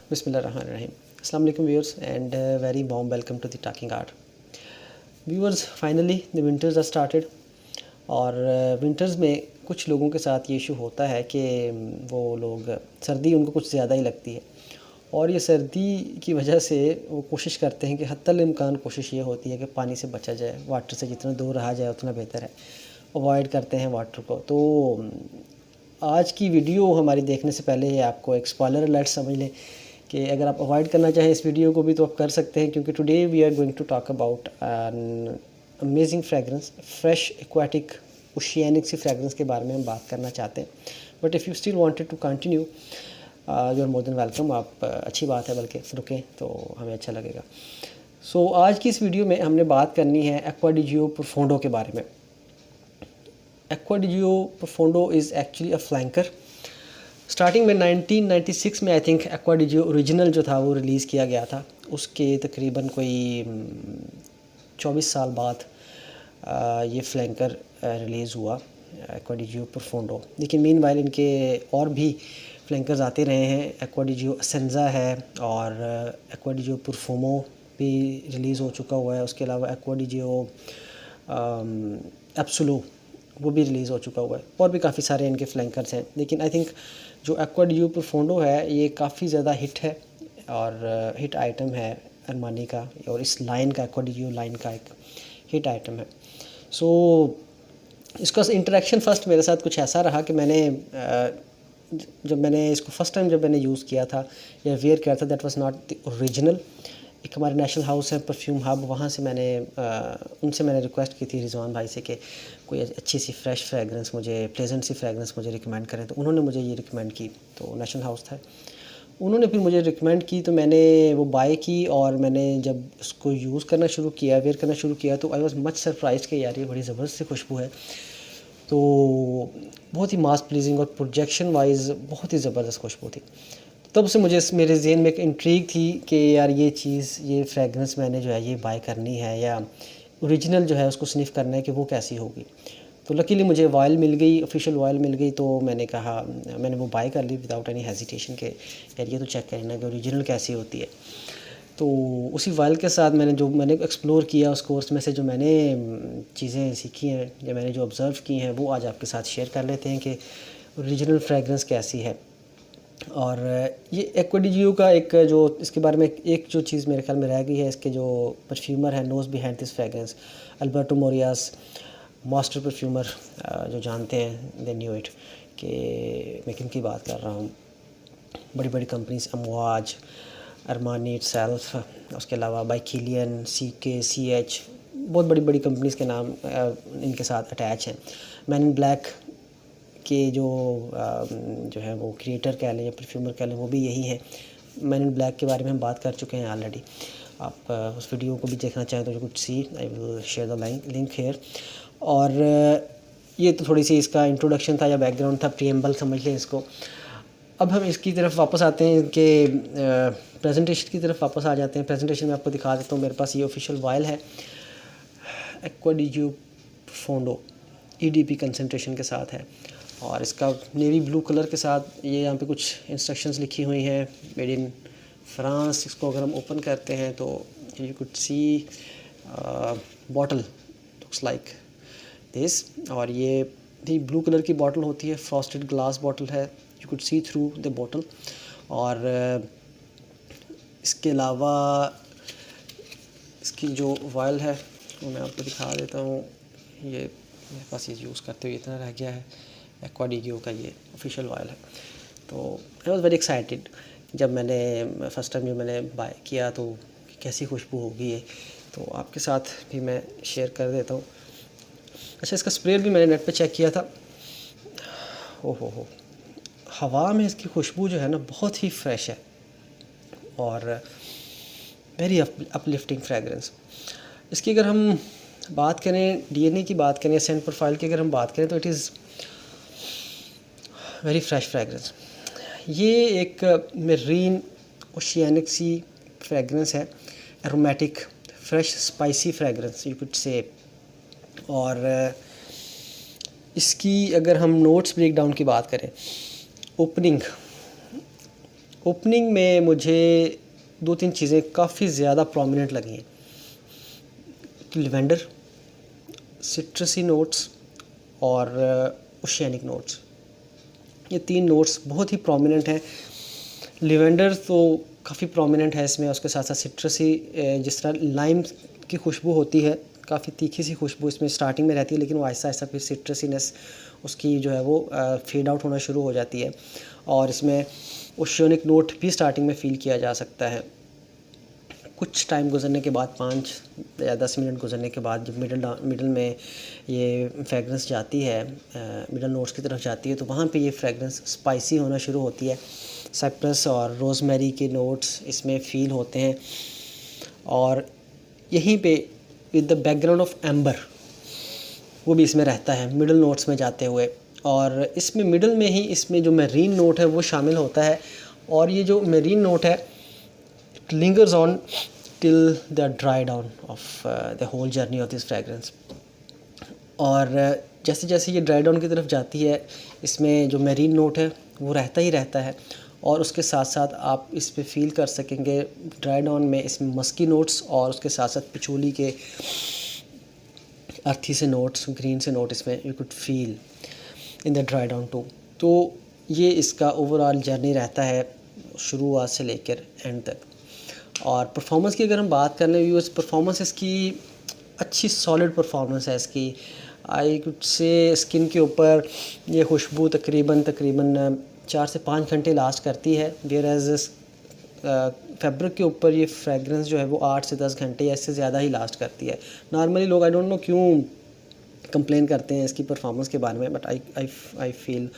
बिस्मिल्लाहिर्रहमानिर्रहीम। अस्सलाम वालेकुम viewers and very warm welcome to the talking art. Viewers, finally the winters are started और winters में कुछ लोगों के साथ ये इशू होता है कि वो लोग सर्दी उनको कुछ ज़्यादा ही लगती है और ये सर्दी की वजह से वो कोशिश करते हैं कि हत्तल इम्कान कोशिश ये होती है कि पानी से बचा जाए, वाटर से जितना दूर रहा जाए उतना बेहतर है, अवॉइड करते हैं वाटर को। तो आज की वीडियो हमारी देखने से पहले आपको एक स्पॉइलर अलर्ट समझ लें कि अगर आप अवॉइड करना चाहें इस वीडियो को भी तो आप कर सकते हैं, क्योंकि today we are going to talk about an amazing fragrance, fresh aquatic oceanic sea fragrance के बारे में हम बात करना चाहते हैं। But if you still wanted to continue, you are more than welcome. आप अच्छी बात है, बल्कि रुकें तो हमें अच्छा लगेगा। सो आज की इस वीडियो में हमने बात करनी है एक्वा डी जियो प्रोफोंडो के बारे में। Acqua di Gio Profondo is actually a flanker. Starting में 1996 में I think Acqua di Gio original जो था वो रिलीज़ किया गया था। उसके तकरीबन कोई 24 साल बाद ये फ्लैंकर रिलीज़ हुआ, एक्वा डी जियो प्रोफोंडो। लेकिन मीन वाइल इनके और भी फ्लैंकर्स आते रहे हैं। एक्वा डी जियो असेंजा है और एक्वा डी जियो परफूमो भी रिलीज़ हो चुका हुआ है। उसके अलावा एक्वा डी जियो एब्सोलो वो भी रिलीज़ हो चुका हुआ है और भी काफ़ी सारे इनके फ्लैंकर्स हैं। लेकिन आई थिंक जो एक्वा डी जियो प्रोफोंडो है ये काफ़ी ज़्यादा हिट है और हिट आइटम है अरमानी का, और इस लाइन का, एक्वा डी जियो लाइन का एक हिट आइटम है। सो इसका इंटरेक्शन फ़र्स्ट मेरे साथ कुछ ऐसा रहा कि जब मैंने इसको फ़र्स्ट टाइम जब मैंने यूज़ किया था या वेयर किया था, that was not the original. एक हमारे नेशनल हाउस है परफ्यूम हब, वहाँ से उनसे मैंने रिक्वेस्ट की थी रिजवान भाई से कि कोई अच्छी सी फ्रेश फ्रेगरेंस मुझे, प्लेजेंट सी फ्रेगरेंस मुझे रिकमेंड करें। तो उन्होंने मुझे ये रिकमेंड की, तो नेशनल हाउस था, उन्होंने फिर मुझे रिकमेंड की, तो मैंने वो बाय की और मैंने जब उसको यूज़ करना शुरू किया, वेयर करना शुरू किया, तो आई वॉज मच सरप्राइज कि यार ये बड़ी ज़बरदस्त सी खुशबू है। तो बहुत ही मास प्लीजिंग और प्रोजेक्शन वाइज बहुत ही ज़बरदस्त खुशबू थी। तब से मुझे मेरे ज़हन में एक इंट्रीग थी कि यार ये चीज़, ये फ्रेगरेंस मैंने जो है ये बाय करनी है, या ओरिजिनल जो है उसको स्निफ़ करना है कि वो कैसी होगी। तो लकीली मुझे वायल मिल गई, ऑफिशियल वायल मिल गई, तो मैंने वो बाय कर ली विदाउट एनी हेजिटेशन के यार ये तो चेक करना कि ओरिजिनल कैसी होती है। तो उसी वायल के साथ मैंने एक्सप्लोर किया, उस कोर्स में से जो मैंने चीज़ें सीखी हैं या मैंने जो ऑब्ज़र्व की हैं वो आज आपके साथ शेयर कर लेते हैं कि ओरिजिनल फ्रेगरेंस कैसी है। और ये एक्वा डी जियो का एक जो इसके बारे में एक जो चीज़ मेरे ख्याल में रह गई है, इसके जो परफ्यूमर है nose behind this fragrance, Alberto Morillas, master perfumer, जो जानते हैं दे न्यू इट कि मैं किन की बात कर रहा हूँ। बड़ी बड़ी कंपनीज अमवाज, अरमानी इटसेल्फ, उसके अलावा बाइकिलियन, CK, CH, बहुत बड़ी बड़ी कंपनीज़ के नाम इनके साथ अटैच हैं। मैन इन ब्लैक के जो है वो क्रिएटर कह लें या परफ्यूमर कह लें, वो भी यही है। मैन इन ब्लैक के बारे में हम बात कर चुके हैं ऑलरेडी। आप उस वीडियो को भी देखना चाहें तो you could see, I will share the link here. और ये तो थोड़ी सी इसका इंट्रोडक्शन था या बैकग्राउंड था, प्रीएम्बल समझ लें इसको। अब हम इसकी तरफ वापस आते हैं कि प्रेजेंटेशन की तरफ वापस आ जाते हैं। प्रेजेंटेशन में आपको दिखा देता हूँ, मेरे पास ये ऑफिशियल वायल है aqua di Gio प्रोफोंडो, EDP concentration के साथ है और इसका नेवी ब्लू कलर के साथ ये यहाँ पे कुछ इंस्ट्रक्शंस लिखी हुई हैं, मेड इन फ्रांस। इसको अगर हम ओपन करते हैं तो you could C bottle looks like this, और ये भी ब्लू कलर की बॉटल होती है, फ्रॉस्टेड ग्लास बॉटल है, you could C through the bottle. और इसके अलावा इसकी जो वायल है वो मैं आपको दिखा देता हूँ। ये मेरे पास ये यूज़ करते हुए इतना रह गया है, एक्वा डी जियो का ये ऑफिशियल वायल है। तो आई वॉज वेरी एक्साइटेड जब मैंने फ़र्स्ट टाइम जो मैंने बाय किया तो कैसी खुशबू होगी ये, तो आपके साथ भी मैं शेयर कर देता हूँ। अच्छा, इसका स्प्रे भी मैंने नेट पे चेक किया था। हो हवा में इसकी खुशबू जो है ना बहुत ही फ्रेश है और वेरी अपलिफ्टिंग फ्रेगरेंस। इसकी अगर हम बात करें, DNA की बात करें, सेंट प्रोफाइल की अगर हम बात करें, तो it is very fresh fragrance. ये एक मेरीन ओशियानिक सी फ्रेगरेंस है, aromatic, fresh, spicy fragrance you could say. और इसकी अगर हम नोट्स ब्रेक डाउन की बात करें, ओपनिंग में मुझे 2-3 चीज़ें काफ़ी ज़्यादा प्रोमिनेंट लगी हैं। लिवेंडर, सिट्रसी नोट्स और ओशियानिक नोट्स, ये 3 नोट्स बहुत ही प्रोमिनेंट हैं। लिवेंडर तो काफ़ी प्रोमिनेंट है इसमें, उसके साथ साथ सिट्रसी, जिस तरह लाइम की खुशबू होती है, काफ़ी तीखी सी खुशबू इसमें स्टार्टिंग में रहती है, लेकिन वो आहिस्ता आहिस्ता फिर सिट्रसीनेस उसकी जो है वो फेड आउट होना शुरू हो जाती है। और इसमें ओशियानिक नोट भी स्टार्टिंग में फ़ील किया जा सकता है। कुछ टाइम गुजरने के बाद, 5 या 10 मिनट गुजरने के बाद, जब मिडल में ये फ्रेगरेंस जाती है, मिडल नोट्स की तरफ जाती है, तो वहाँ पे ये फ्रेगरेंस स्पाइसी होना शुरू होती है। साइप्रस और रोज़मेरी के नोट्स इसमें फ़ील होते हैं, और यहीं पे with the background of amber वो भी इसमें रहता है मिडल नोट्स में जाते हुए। और इसमें मिडल में ही इसमें जो मेरीन नोट है वो शामिल होता है, और ये जो मेरीन नोट है it lingers on till the dry down of the whole journey of this fragrance। और जैसे जैसे ये ड्राई डाउन की तरफ जाती है, इसमें जो मेरीन नोट है वो रहता ही रहता है, और उसके साथ साथ आप इस पे फील कर सकेंगे ड्राई डाउन में इसमें मस्की नोट्स, और उसके साथ साथ पिचोली के अर्थी से नोट्स, ग्रीन से नोट इसमें you could feel in the dry down too. तो ये इसका ओवरऑल जर्नी रहता है शुरुआत से लेकर एंड तक। और परफॉर्मेंस की अगर हम बात कर लें व्यूअर्स, परफॉर्मेंस इसकी अच्छी सॉलिड परफॉर्मेंस है इसकी। आई कुड से स्किन के ऊपर ये खुशबू तकरीबन 4 से 5 घंटे लास्ट करती है, वेयर एज फैब्रिक के ऊपर ये फ्रेगरेंस जो है वो 8 से 10 घंटे या इससे ज़्यादा ही लास्ट करती है। नॉर्मली लोग आई डोंट नो क्यों कंप्लेन करते हैं इसकी परफॉर्मेंस के बारे में, but I feel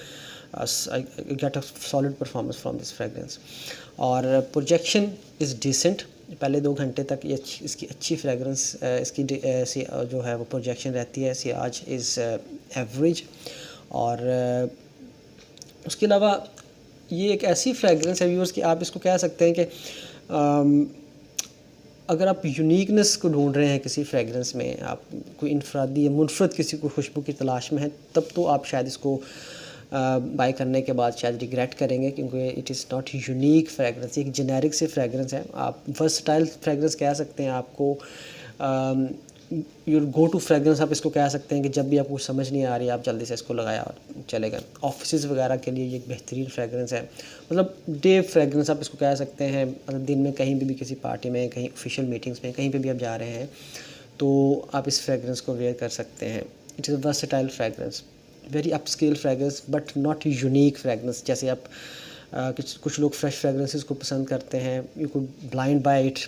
I get a solid performance from this fragrance। और प्रोजेक्शन इज़ डिसेंट, पहले 2 घंटे तक ये इसकी अच्छी फ्रेगरेंस इसकी जो है वो प्रोजेक्शन रहती है। Ciaz is average. और उसके अलावा ये एक ऐसी फ्रेगरेंस है व्यूअर्स कि आप इसको कह सकते हैं कि अगर आप यूनिकनेस को ढूंढ रहे हैं किसी फ्रेगरेंस में, आप कोई इनफरादी या मुनफरद किसी को खुशबू की तलाश में है, तब तो आप शायद इसको बाय करने के बाद शायद रिग्रेट करेंगे, क्योंकि it is not unique fragrance, एक जेनेरिक से फ्रेगरेंस है। आप वर्सटाइल फ्रेगरेंस कह सकते हैं, आपको योर गो टू फ्रेगरेंस आप इसको कह सकते हैं कि जब भी आपको समझ नहीं आ रही आप जल्दी से इसको लगाया और चले गए। ऑफिस वगैरह के लिए ये एक बेहतरीन फ्रेगरेंस है, मतलब डे फ्रेगरेंस आप इसको कह सकते हैं। मतलब दिन में कहीं भी किसी पार्टी में, कहीं ऑफिशियल मीटिंग्स में, कहीं पे भी आप जा रहे हैं तो आप इस फ्रेगरेंस को वेयर कर सकते हैं। It is a versatile fragrance, very upscale fragrance but not unique fragrance. जैसे आप कुछ लोग फ्रेश फ्रेगरेंसेस को पसंद करते हैं, you could blind buy it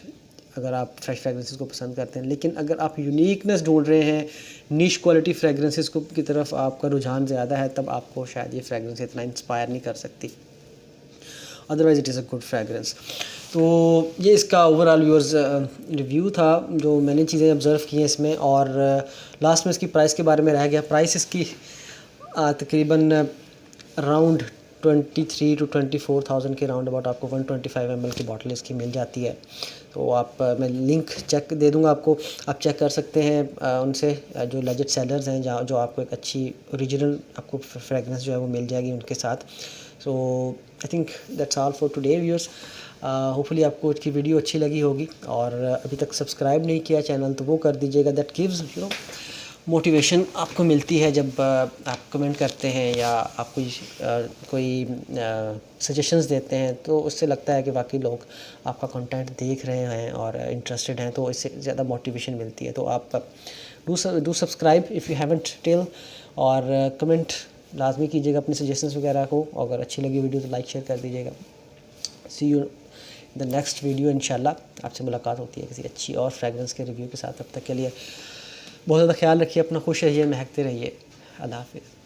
अगर आप फ्रेश फ्रेगरेंसेस को पसंद करते हैं। लेकिन अगर आप यूनिकनेस ढूंढ रहे हैं, नीश क्वालिटी फ्रेगरेंसेस को की तरफ आपका रुझान ज़्यादा है, तब आपको शायद ये फ्रेगरेंस इतना इंस्पायर नहीं कर सकती। Otherwise it is a good fragrance. तो ये इसका ओवरऑल व्यूअर्स रिव्यू था, जो मैंने चीज़ें ऑब्ज़र्व की हैं इसमें। और लास्ट में इसकी प्राइस के बारे में रह गया। प्राइस इसकी तकरीबन अराउंड 23 to 24,000 के राउंड अबाउट आपको 125 ml की बॉटल इसकी मिल जाती है। तो आप मैं लिंक चेक दे दूंगा आपको, आप चेक कर सकते हैं उनसे, जो लेजिट सेलर्स हैं, जहाँ जो आपको एक अच्छी ओरिजिनल आपको फ्रेगरेंस जो है वो मिल जाएगी उनके साथ। So I think that's all for today viewers. Hopefully आपको इसकी वीडियो अच्छी लगी होगी, और अभी तक सब्सक्राइब नहीं किया चैनल तो वो कर दीजिएगा। That gives you know motivation आपको मिलती है जब आप कमेंट करते हैं या आप कोई सजेशंस देते हैं, तो उससे लगता है कि वाकई लोग आपका कंटेंट देख रहे हैं और इंटरेस्टेड हैं, तो इससे ज़्यादा मोटिवेशन मिलती है। तो आप do subscribe if you haven't till, और कमेंट लाजमी कीजिएगा अपने सजेशंस वगैरह को। अगर अच्छी लगी वीडियो तो लाइक शेयर कर दीजिएगा। सी यू द नेक्स्ट वीडियो। इंशाल्लाह आपसे मुलाकात होती है किसी अच्छी और फ्रेगरेंस के रिव्यू के साथ। तब तक के लिए बहुत ज़्यादा ख्याल रखिए अपना, खुश रहिए, महकते रहिए। अल्लाह हाफ़िज़।